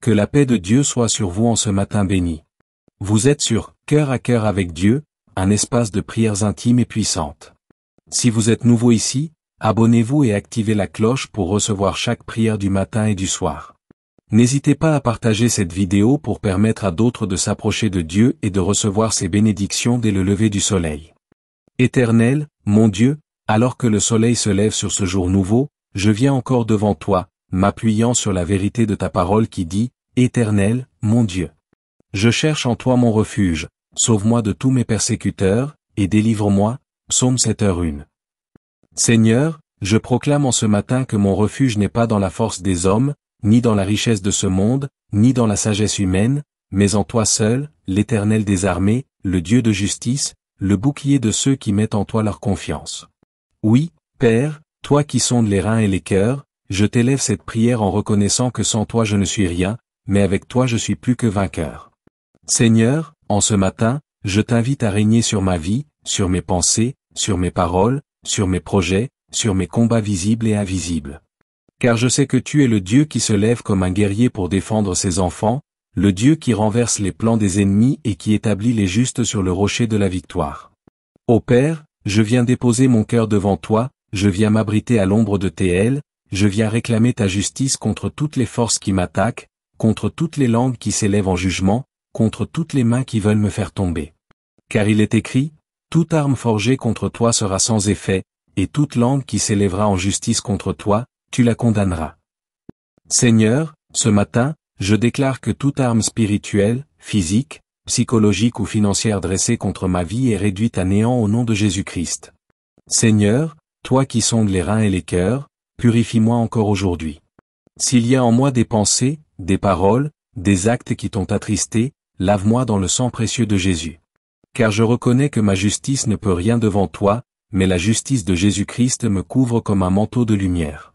Que la paix de Dieu soit sur vous en ce matin béni. Vous êtes sur Cœur à cœur avec Dieu, un espace de prières intimes et puissantes. Si vous êtes nouveau ici, abonnez-vous et activez la cloche pour recevoir chaque prière du matin et du soir. N'hésitez pas à partager cette vidéo pour permettre à d'autres de s'approcher de Dieu et de recevoir ses bénédictions dès le lever du soleil. Éternel, mon Dieu, alors que le soleil se lève sur ce jour nouveau, je viens encore devant toi, m'appuyant sur la vérité de ta parole qui dit, Éternel, mon Dieu. Je cherche en toi mon refuge, sauve-moi de tous mes persécuteurs, et délivre-moi, Psaume 7h1. Seigneur, je proclame en ce matin que mon refuge n'est pas dans la force des hommes, ni dans la richesse de ce monde, ni dans la sagesse humaine, mais en toi seul, l'Éternel des armées, le Dieu de justice, le bouclier de ceux qui mettent en toi leur confiance. Oui, Père, toi qui sondes les reins et les cœurs, je t'élève cette prière en reconnaissant que sans toi je ne suis rien, mais avec toi je suis plus que vainqueur. Seigneur, en ce matin, je t'invite à régner sur ma vie, sur mes pensées, sur mes paroles, sur mes projets, sur mes combats visibles et invisibles. Car je sais que tu es le Dieu qui se lève comme un guerrier pour défendre ses enfants, le Dieu qui renverse les plans des ennemis et qui établit les justes sur le rocher de la victoire. Ô Père, je viens déposer mon cœur devant toi, je viens m'abriter à l'ombre de tes ailes, je viens réclamer ta justice contre toutes les forces qui m'attaquent, contre toutes les langues qui s'élèvent en jugement, contre toutes les mains qui veulent me faire tomber. Car il est écrit, toute arme forgée contre toi sera sans effet, et toute langue qui s'élèvera en justice contre toi, tu la condamneras. Seigneur, ce matin, je déclare que toute arme spirituelle, physique, psychologique ou financière dressée contre ma vie est réduite à néant au nom de Jésus-Christ. Seigneur, toi qui sondes les reins et les cœurs, purifie-moi encore aujourd'hui. S'il y a en moi des pensées, des paroles, des actes qui t'ont attristé, lave-moi dans le sang précieux de Jésus. Car je reconnais que ma justice ne peut rien devant toi, mais la justice de Jésus-Christ me couvre comme un manteau de lumière.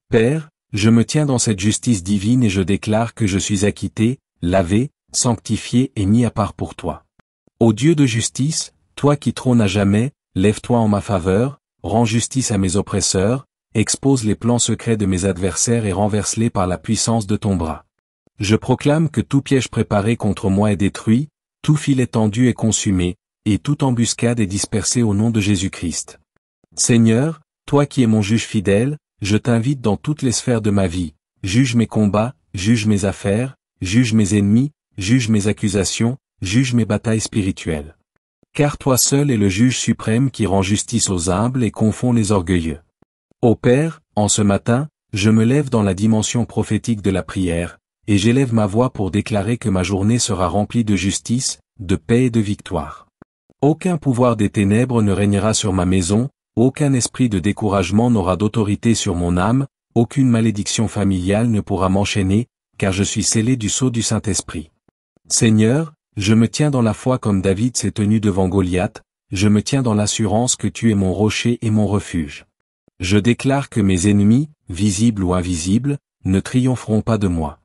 Père, je me tiens dans cette justice divine et je déclare que je suis acquitté, lavé, sanctifié et mis à part pour toi. Ô Dieu de justice, toi qui trônes à jamais, lève-toi en ma faveur, rends justice à mes oppresseurs, expose les plans secrets de mes adversaires et renverse-les par la puissance de ton bras. Je proclame que tout piège préparé contre moi est détruit, tout filet tendu est consumé, et toute embuscade est dispersée au nom de Jésus-Christ. Seigneur, toi qui es mon juge fidèle, je t'invite dans toutes les sphères de ma vie, juge mes combats, juge mes affaires, juge mes ennemis, juge mes accusations, juge mes batailles spirituelles. Car toi seul es le juge suprême qui rend justice aux humbles et confond les orgueilleux. Ô Père, en ce matin, je me lève dans la dimension prophétique de la prière, et j'élève ma voix pour déclarer que ma journée sera remplie de justice, de paix et de victoire. Aucun pouvoir des ténèbres ne régnera sur ma maison, aucun esprit de découragement n'aura d'autorité sur mon âme, aucune malédiction familiale ne pourra m'enchaîner, car je suis scellé du sceau du Saint-Esprit. Seigneur, je me tiens dans la foi comme David s'est tenu devant Goliath, je me tiens dans l'assurance que tu es mon rocher et mon refuge. Je déclare que mes ennemis, visibles ou invisibles, ne triompheront pas de moi.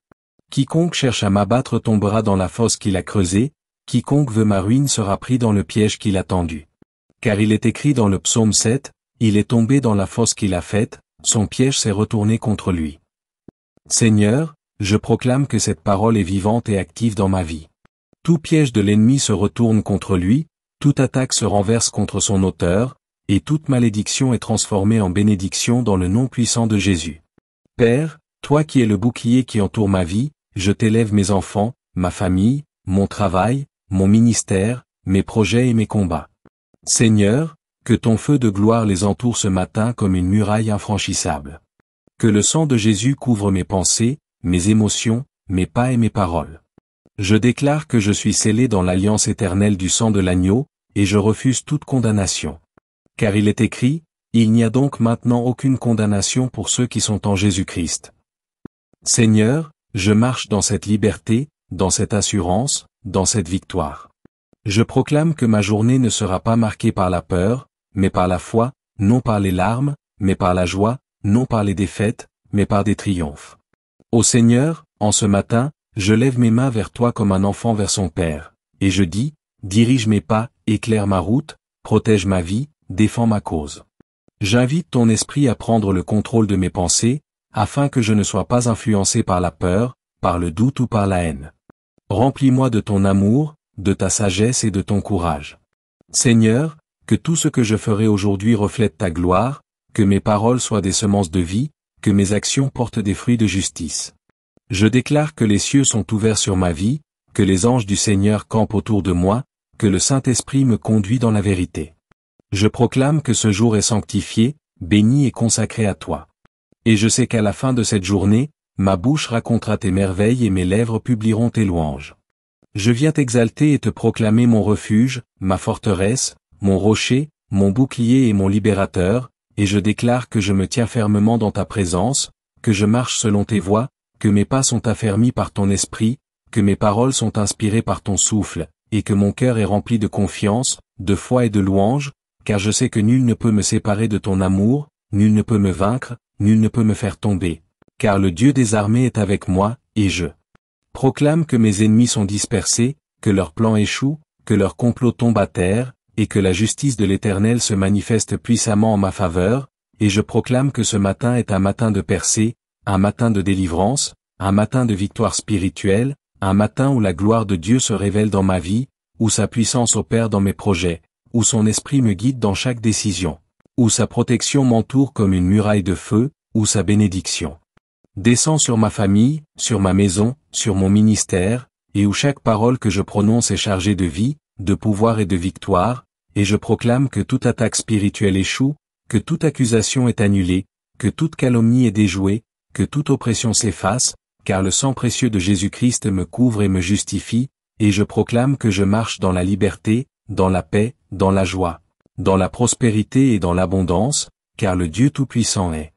Quiconque cherche à m'abattre tombera dans la fosse qu'il a creusée, quiconque veut ma ruine sera pris dans le piège qu'il a tendu. Car il est écrit dans le psaume 7, il est tombé dans la fosse qu'il a faite, son piège s'est retourné contre lui. Seigneur, je proclame que cette parole est vivante et active dans ma vie. Tout piège de l'ennemi se retourne contre lui, toute attaque se renverse contre son auteur, et toute malédiction est transformée en bénédiction dans le nom puissant de Jésus. Père, toi qui es le bouclier qui entoure ma vie, je t'élève mes enfants, ma famille, mon travail, mon ministère, mes projets et mes combats. Seigneur, que ton feu de gloire les entoure ce matin comme une muraille infranchissable. Que le sang de Jésus couvre mes pensées, mes émotions, mes pas et mes paroles. Je déclare que je suis scellé dans l'alliance éternelle du sang de l'agneau, et je refuse toute condamnation. Car il est écrit, il n'y a donc maintenant aucune condamnation pour ceux qui sont en Jésus-Christ. Seigneur, je marche dans cette liberté, dans cette assurance, dans cette victoire. Je proclame que ma journée ne sera pas marquée par la peur, mais par la foi, non par les larmes, mais par la joie, non par les défaites, mais par des triomphes. Ô Seigneur, en ce matin, je lève mes mains vers toi comme un enfant vers son Père, et je dis, dirige mes pas, éclaire ma route, protège ma vie, défends ma cause. J'invite ton esprit à prendre le contrôle de mes pensées, afin que je ne sois pas influencé par la peur, par le doute ou par la haine. Remplis-moi de ton amour, de ta sagesse et de ton courage. Seigneur, que tout ce que je ferai aujourd'hui reflète ta gloire, que mes paroles soient des semences de vie, que mes actions portent des fruits de justice. Je déclare que les cieux sont ouverts sur ma vie, que les anges du Seigneur campent autour de moi, que le Saint-Esprit me conduit dans la vérité. Je proclame que ce jour est sanctifié, béni et consacré à toi. Et je sais qu'à la fin de cette journée, ma bouche racontera tes merveilles et mes lèvres publieront tes louanges. Je viens t'exalter et te proclamer mon refuge, ma forteresse, mon rocher, mon bouclier et mon libérateur, et je déclare que je me tiens fermement dans ta présence, que je marche selon tes voies, que mes pas sont affermis par ton esprit, que mes paroles sont inspirées par ton souffle, et que mon cœur est rempli de confiance, de foi et de louange, car je sais que nul ne peut me séparer de ton amour, nul ne peut me vaincre, nul ne peut me faire tomber. Car le Dieu des armées est avec moi, et je proclame que mes ennemis sont dispersés, que leurs plans échouent, que leurs complots tombent à terre, et que la justice de l'Éternel se manifeste puissamment en ma faveur, et je proclame que ce matin est un matin de percée, un matin de délivrance, un matin de victoire spirituelle, un matin où la gloire de Dieu se révèle dans ma vie, où sa puissance opère dans mes projets, où son esprit me guide dans chaque décision, où sa protection m'entoure comme une muraille de feu, où sa bénédiction descend sur ma famille, sur ma maison, sur mon ministère, et où chaque parole que je prononce est chargée de vie, de pouvoir et de victoire, et je proclame que toute attaque spirituelle échoue, que toute accusation est annulée, que toute calomnie est déjouée, que toute oppression s'efface, car le sang précieux de Jésus-Christ me couvre et me justifie, et je proclame que je marche dans la liberté, dans la paix, dans la joie, dans la prospérité et dans l'abondance, car le Dieu Tout-Puissant est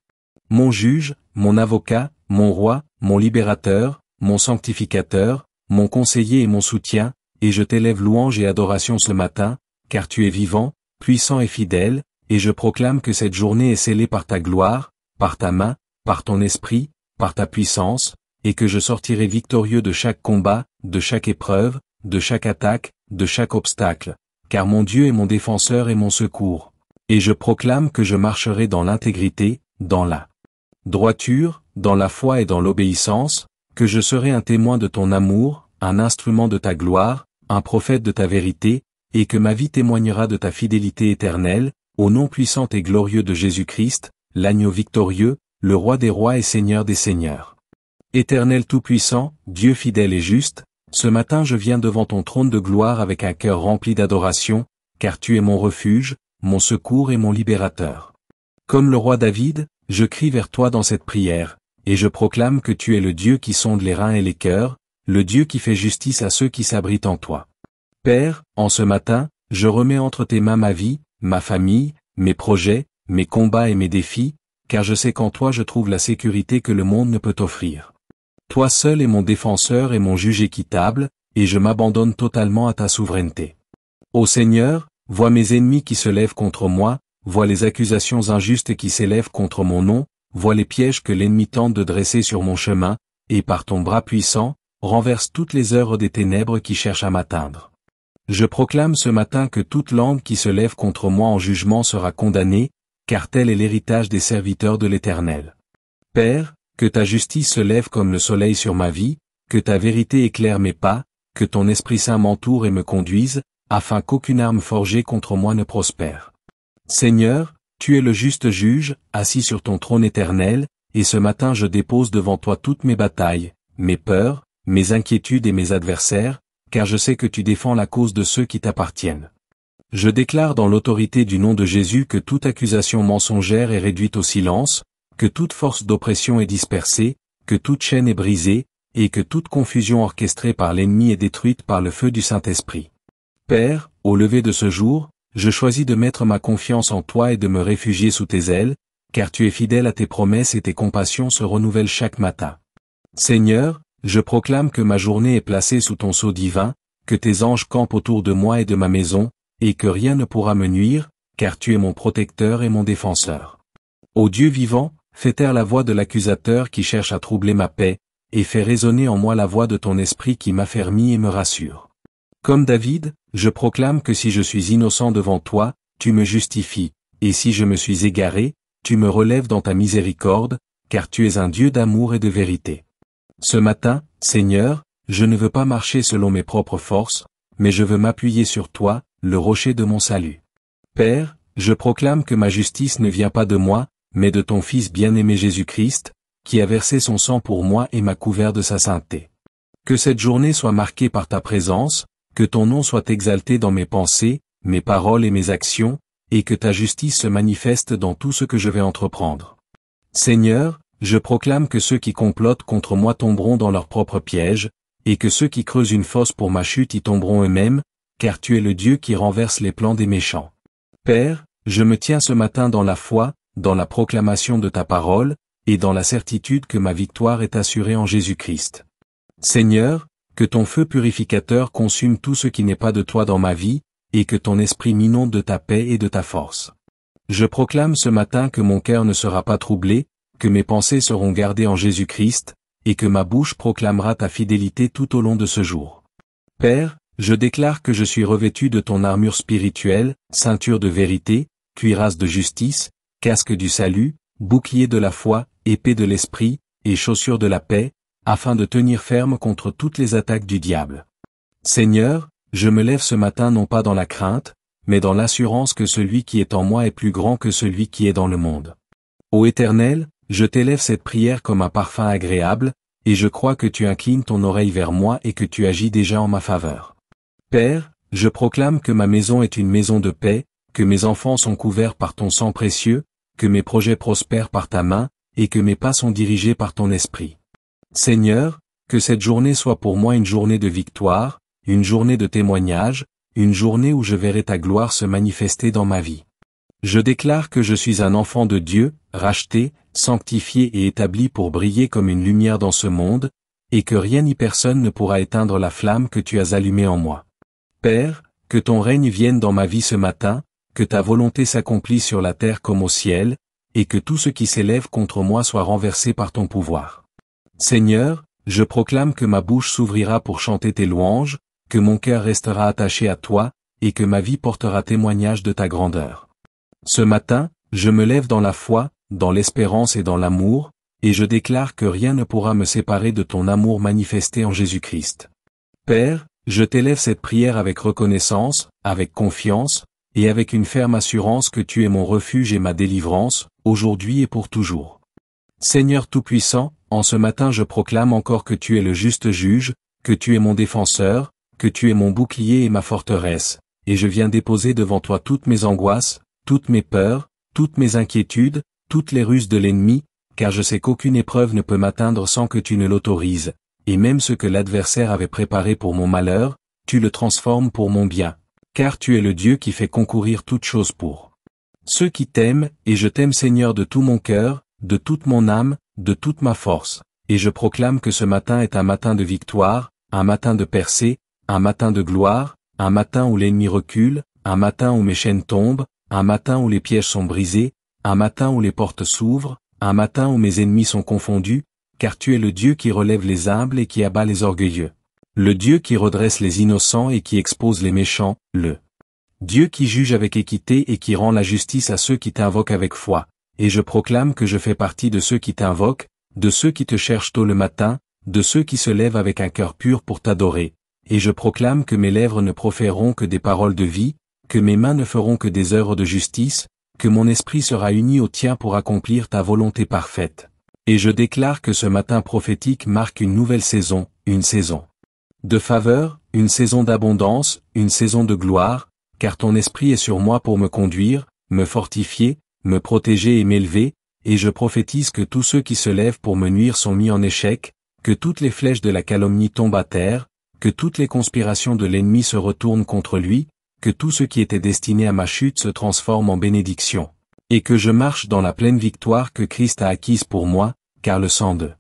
mon juge, mon avocat, mon roi, mon libérateur, mon sanctificateur, mon conseiller et mon soutien, et je t'élève louange et adoration ce matin, car tu es vivant, puissant et fidèle, et je proclame que cette journée est scellée par ta gloire, par ta main, par ton esprit, par ta puissance, et que je sortirai victorieux de chaque combat, de chaque épreuve, de chaque attaque, de chaque obstacle, car mon Dieu est mon défenseur et mon secours. Et je proclame que je marcherai dans l'intégrité, dans la droiture, dans la foi et dans l'obéissance, que je serai un témoin de ton amour, un instrument de ta gloire, un prophète de ta vérité, et que ma vie témoignera de ta fidélité éternelle, au nom puissant et glorieux de Jésus-Christ, l'agneau victorieux, le roi des rois et seigneur des seigneurs. Éternel tout-puissant, Dieu fidèle et juste, ce matin je viens devant ton trône de gloire avec un cœur rempli d'adoration, car tu es mon refuge, mon secours et mon libérateur. Comme le roi David, je crie vers toi dans cette prière, et je proclame que tu es le Dieu qui sonde les reins et les cœurs, le Dieu qui fait justice à ceux qui s'abritent en toi. Père, en ce matin, je remets entre tes mains ma vie, ma famille, mes projets, mes combats et mes défis, car je sais qu'en toi je trouve la sécurité que le monde ne peut offrir. Toi seul es mon défenseur et mon juge équitable, et je m'abandonne totalement à ta souveraineté. Ô Seigneur, vois mes ennemis qui se lèvent contre moi, vois les accusations injustes qui s'élèvent contre mon nom, vois les pièges que l'ennemi tente de dresser sur mon chemin, et par ton bras puissant, renverse toutes les œuvres des ténèbres qui cherchent à m'atteindre. Je proclame ce matin que toute langue qui se lève contre moi en jugement sera condamnée, car tel est l'héritage des serviteurs de l'Éternel. Père, que ta justice se lève comme le soleil sur ma vie, que ta vérité éclaire mes pas, que ton Esprit Saint m'entoure et me conduise, afin qu'aucune arme forgée contre moi ne prospère. Seigneur, tu es le juste juge, assis sur ton trône éternel, et ce matin je dépose devant toi toutes mes batailles, mes peurs, mes inquiétudes et mes adversaires, car je sais que tu défends la cause de ceux qui t'appartiennent. Je déclare dans l'autorité du nom de Jésus que toute accusation mensongère est réduite au silence, que toute force d'oppression est dispersée, que toute chaîne est brisée, et que toute confusion orchestrée par l'ennemi est détruite par le feu du Saint-Esprit. Père, au lever de ce jour, je choisis de mettre ma confiance en toi et de me réfugier sous tes ailes, car tu es fidèle à tes promesses et tes compassions se renouvellent chaque matin. Seigneur, je proclame que ma journée est placée sous ton sceau divin, que tes anges campent autour de moi et de ma maison, et que rien ne pourra me nuire, car tu es mon protecteur et mon défenseur. Ô Dieu vivant, fais taire la voix de l'accusateur qui cherche à troubler ma paix, et fais résonner en moi la voix de ton esprit qui m'affermit et me rassure. Comme David, je proclame que si je suis innocent devant toi, tu me justifies, et si je me suis égaré, tu me relèves dans ta miséricorde, car tu es un Dieu d'amour et de vérité. Ce matin, Seigneur, je ne veux pas marcher selon mes propres forces, mais je veux m'appuyer sur toi, le rocher de mon salut. Père, je proclame que ma justice ne vient pas de moi, mais de ton Fils bien-aimé Jésus-Christ, qui a versé son sang pour moi et m'a couvert de sa sainteté. Que cette journée soit marquée par ta présence, que ton nom soit exalté dans mes pensées, mes paroles et mes actions, et que ta justice se manifeste dans tout ce que je vais entreprendre. Seigneur, je proclame que ceux qui complotent contre moi tomberont dans leur propre piège, et que ceux qui creusent une fosse pour ma chute y tomberont eux-mêmes, car tu es le Dieu qui renverse les plans des méchants. Père, je me tiens ce matin dans la foi, dans la proclamation de ta parole, et dans la certitude que ma victoire est assurée en Jésus-Christ. Seigneur, que ton feu purificateur consume tout ce qui n'est pas de toi dans ma vie, et que ton esprit m'inonde de ta paix et de ta force. Je proclame ce matin que mon cœur ne sera pas troublé, que mes pensées seront gardées en Jésus-Christ, et que ma bouche proclamera ta fidélité tout au long de ce jour. Père, je déclare que je suis revêtu de ton armure spirituelle, ceinture de vérité, cuirasse de justice, casque du salut, bouclier de la foi, épée de l'esprit, et chaussure de la paix, afin de tenir ferme contre toutes les attaques du diable. Seigneur, je me lève ce matin non pas dans la crainte, mais dans l'assurance que celui qui est en moi est plus grand que celui qui est dans le monde. Ô Éternel, je t'élève cette prière comme un parfum agréable, et je crois que tu inclines ton oreille vers moi et que tu agis déjà en ma faveur. Père, je proclame que ma maison est une maison de paix, que mes enfants sont couverts par ton sang précieux, que mes projets prospèrent par ta main, et que mes pas sont dirigés par ton esprit. Seigneur, que cette journée soit pour moi une journée de victoire, une journée de témoignage, une journée où je verrai ta gloire se manifester dans ma vie. Je déclare que je suis un enfant de Dieu, racheté, sanctifié et établi pour briller comme une lumière dans ce monde, et que rien ni personne ne pourra éteindre la flamme que tu as allumée en moi. Père, que ton règne vienne dans ma vie ce matin, que ta volonté s'accomplisse sur la terre comme au ciel, et que tout ce qui s'élève contre moi soit renversé par ton pouvoir. Seigneur, je proclame que ma bouche s'ouvrira pour chanter tes louanges, que mon cœur restera attaché à toi, et que ma vie portera témoignage de ta grandeur. Ce matin, je me lève dans la foi, dans l'espérance et dans l'amour, et je déclare que rien ne pourra me séparer de ton amour manifesté en Jésus-Christ. Père, je t'élève cette prière avec reconnaissance, avec confiance, et avec une ferme assurance que tu es mon refuge et ma délivrance, aujourd'hui et pour toujours. Seigneur Tout-Puissant, en ce matin je proclame encore que tu es le juste juge, que tu es mon défenseur, que tu es mon bouclier et ma forteresse, et je viens déposer devant toi toutes mes angoisses, toutes mes peurs, toutes mes inquiétudes, toutes les ruses de l'ennemi, car je sais qu'aucune épreuve ne peut m'atteindre sans que tu ne l'autorises, et même ce que l'adversaire avait préparé pour mon malheur, tu le transformes pour mon bien, car tu es le Dieu qui fait concourir toutes choses pour ceux qui t'aiment, et je t'aime Seigneur de tout mon cœur, de toute mon âme, de toute ma force, et je proclame que ce matin est un matin de victoire, un matin de percée, un matin de gloire, un matin où l'ennemi recule, un matin où mes chaînes tombent, un matin où les pièges sont brisés, un matin où les portes s'ouvrent, un matin où mes ennemis sont confondus, car tu es le Dieu qui relève les humbles et qui abat les orgueilleux. Le Dieu qui redresse les innocents et qui expose les méchants, le Dieu qui juge avec équité et qui rend la justice à ceux qui t'invoquent avec foi. Et je proclame que je fais partie de ceux qui t'invoquent, de ceux qui te cherchent tôt le matin, de ceux qui se lèvent avec un cœur pur pour t'adorer. Et je proclame que mes lèvres ne proféreront que des paroles de vie, que mes mains ne feront que des œuvres de justice, que mon esprit sera uni au tien pour accomplir ta volonté parfaite. Et je déclare que ce matin prophétique marque une nouvelle saison, une saison de faveur, une saison d'abondance, une saison de gloire, car ton esprit est sur moi pour me conduire, me fortifier, me protéger et m'élever, et je prophétise que tous ceux qui se lèvent pour me nuire sont mis en échec, que toutes les flèches de la calomnie tombent à terre, que toutes les conspirations de l'ennemi se retournent contre lui, que tout ce qui était destiné à ma chute se transforme en bénédiction, et que je marche dans la pleine victoire que Christ a acquise pour moi, car le sang de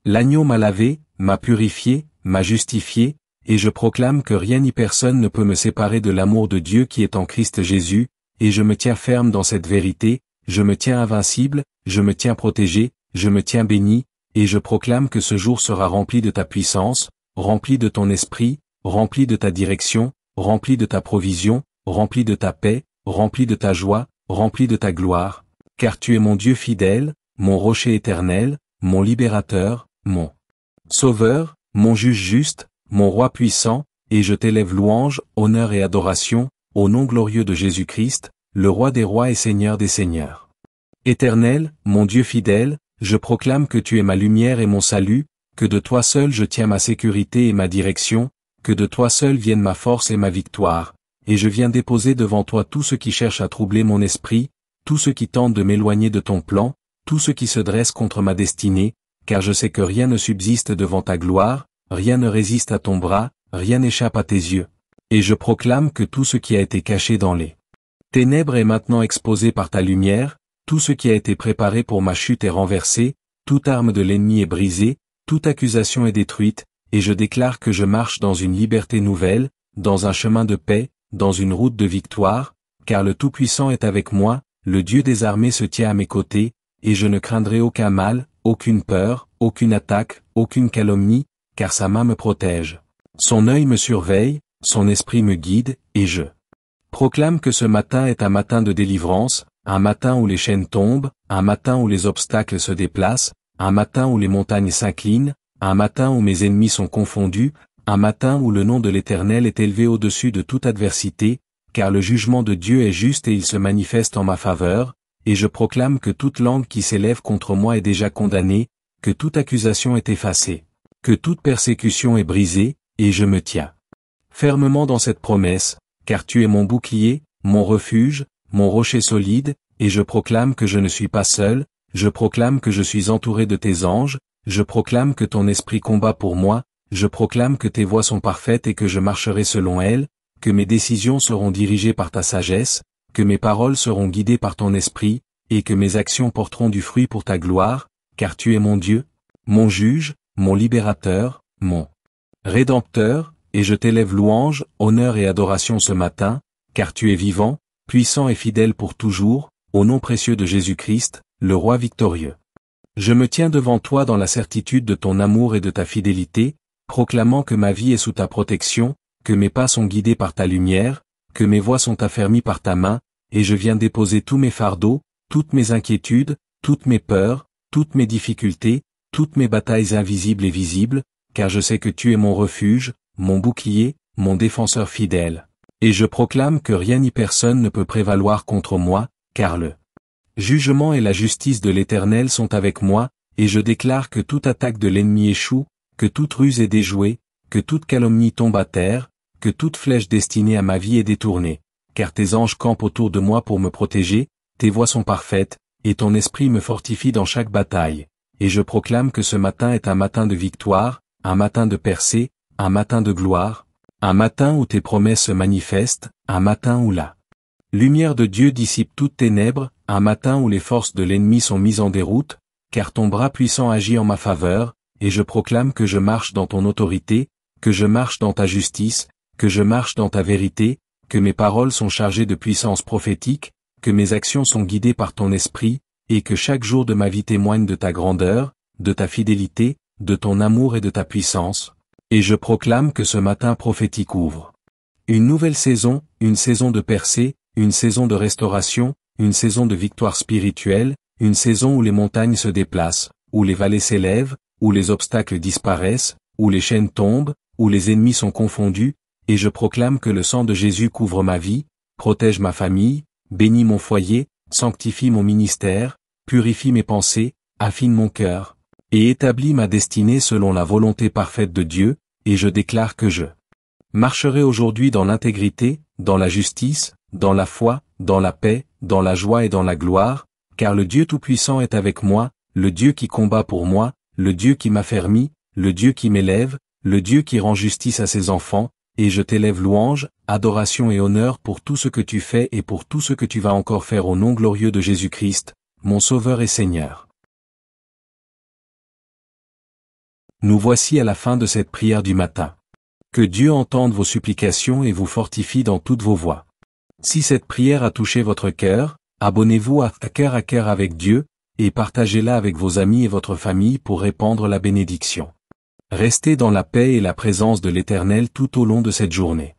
l'agneau m'a lavé, m'a purifié, m'a justifié, et je proclame que rien ni personne ne peut me séparer de l'amour de Dieu qui est en Christ Jésus, et je me tiens ferme dans cette vérité, je me tiens invincible, je me tiens protégé, je me tiens béni, et je proclame que ce jour sera rempli de ta puissance, rempli de ton esprit, rempli de ta direction, rempli de ta provision, rempli de ta paix, rempli de ta joie, rempli de ta gloire, car tu es mon Dieu fidèle, mon rocher éternel, mon libérateur, mon Sauveur, mon juge juste, mon roi puissant, et je t'élève louange, honneur et adoration, au nom glorieux de Jésus-Christ, le roi des rois et seigneur des seigneurs. Éternel, mon Dieu fidèle, je proclame que tu es ma lumière et mon salut, que de toi seul je tiens ma sécurité et ma direction, que de toi seul viennent ma force et ma victoire, et je viens déposer devant toi tout ce qui cherche à troubler mon esprit, tout ce qui tente de m'éloigner de ton plan, tout ce qui se dresse contre ma destinée, car je sais que rien ne subsiste devant ta gloire, rien ne résiste à ton bras, rien n'échappe à tes yeux. Et je proclame que tout ce qui a été caché dans les ténèbres est maintenant exposé par ta lumière, tout ce qui a été préparé pour ma chute est renversé, toute arme de l'ennemi est brisée, toute accusation est détruite, et je déclare que je marche dans une liberté nouvelle, dans un chemin de paix, dans une route de victoire, car le Tout-Puissant est avec moi, le Dieu des armées se tient à mes côtés, et je ne craindrai aucun mal, aucune peur, aucune attaque, aucune calomnie, car sa main me protège. Son œil me surveille, son esprit me guide, et je proclame que ce matin est un matin de délivrance, un matin où les chaînes tombent, un matin où les obstacles se déplacent, un matin où les montagnes s'inclinent, un matin où mes ennemis sont confondus, un matin où le nom de l'Éternel est élevé au-dessus de toute adversité, car le jugement de Dieu est juste et il se manifeste en ma faveur, et je proclame que toute langue qui s'élève contre moi est déjà condamnée, que toute accusation est effacée, que toute persécution est brisée, et je me tiens fermement dans cette promesse, car tu es mon bouclier, mon refuge, mon rocher solide, et je proclame que je ne suis pas seul, je proclame que je suis entouré de tes anges, je proclame que ton esprit combat pour moi, je proclame que tes voies sont parfaites et que je marcherai selon elles, que mes décisions seront dirigées par ta sagesse, que mes paroles seront guidées par ton esprit, et que mes actions porteront du fruit pour ta gloire, car tu es mon Dieu, mon juge, mon libérateur, mon Rédempteur, et je t'élève louange, honneur et adoration ce matin, car tu es vivant, puissant et fidèle pour toujours, au nom précieux de Jésus-Christ, le roi victorieux. Je me tiens devant toi dans la certitude de ton amour et de ta fidélité, proclamant que ma vie est sous ta protection, que mes pas sont guidés par ta lumière, que mes voies sont affermies par ta main, et je viens déposer tous mes fardeaux, toutes mes inquiétudes, toutes mes peurs, toutes mes difficultés, toutes mes batailles invisibles et visibles, car je sais que tu es mon refuge, mon bouclier, mon défenseur fidèle. Et je proclame que rien ni personne ne peut prévaloir contre moi, car le jugement et la justice de l'Éternel sont avec moi, et je déclare que toute attaque de l'ennemi échoue, que toute ruse est déjouée, que toute calomnie tombe à terre, que toute flèche destinée à ma vie est détournée, car tes anges campent autour de moi pour me protéger, tes voies sont parfaites, et ton esprit me fortifie dans chaque bataille. Et je proclame que ce matin est un matin de victoire, un matin de percée, un matin de gloire, un matin où tes promesses se manifestent, un matin où la lumière de Dieu dissipe toutes ténèbres, un matin où les forces de l'ennemi sont mises en déroute, car ton bras puissant agit en ma faveur, et je proclame que je marche dans ton autorité, que je marche dans ta justice, que je marche dans ta vérité, que mes paroles sont chargées de puissance prophétique, que mes actions sont guidées par ton esprit, et que chaque jour de ma vie témoigne de ta grandeur, de ta fidélité, de ton amour et de ta puissance. Et je proclame que ce matin prophétique ouvre une nouvelle saison, une saison de percée, une saison de restauration, une saison de victoire spirituelle, une saison où les montagnes se déplacent, où les vallées s'élèvent, où les obstacles disparaissent, où les chaînes tombent, où les ennemis sont confondus, et je proclame que le sang de Jésus couvre ma vie, protège ma famille, bénit mon foyer, sanctifie mon ministère, purifie mes pensées, affine mon cœur, et établit ma destinée selon la volonté parfaite de Dieu, et je déclare que je marcherai aujourd'hui dans l'intégrité, dans la justice, dans la foi, dans la paix, dans la joie et dans la gloire, car le Dieu Tout-Puissant est avec moi, le Dieu qui combat pour moi, le Dieu qui m'affermit, le Dieu qui m'élève, le Dieu qui rend justice à ses enfants, et je t'élève louange, adoration et honneur pour tout ce que tu fais et pour tout ce que tu vas encore faire au nom glorieux de Jésus-Christ, mon Sauveur et Seigneur. Nous voici à la fin de cette prière du matin. Que Dieu entende vos supplications et vous fortifie dans toutes vos voies. Si cette prière a touché votre cœur, abonnez-vous à Cœur avec Dieu, et partagez-la avec vos amis et votre famille pour répandre la bénédiction. Restez dans la paix et la présence de l'Éternel tout au long de cette journée.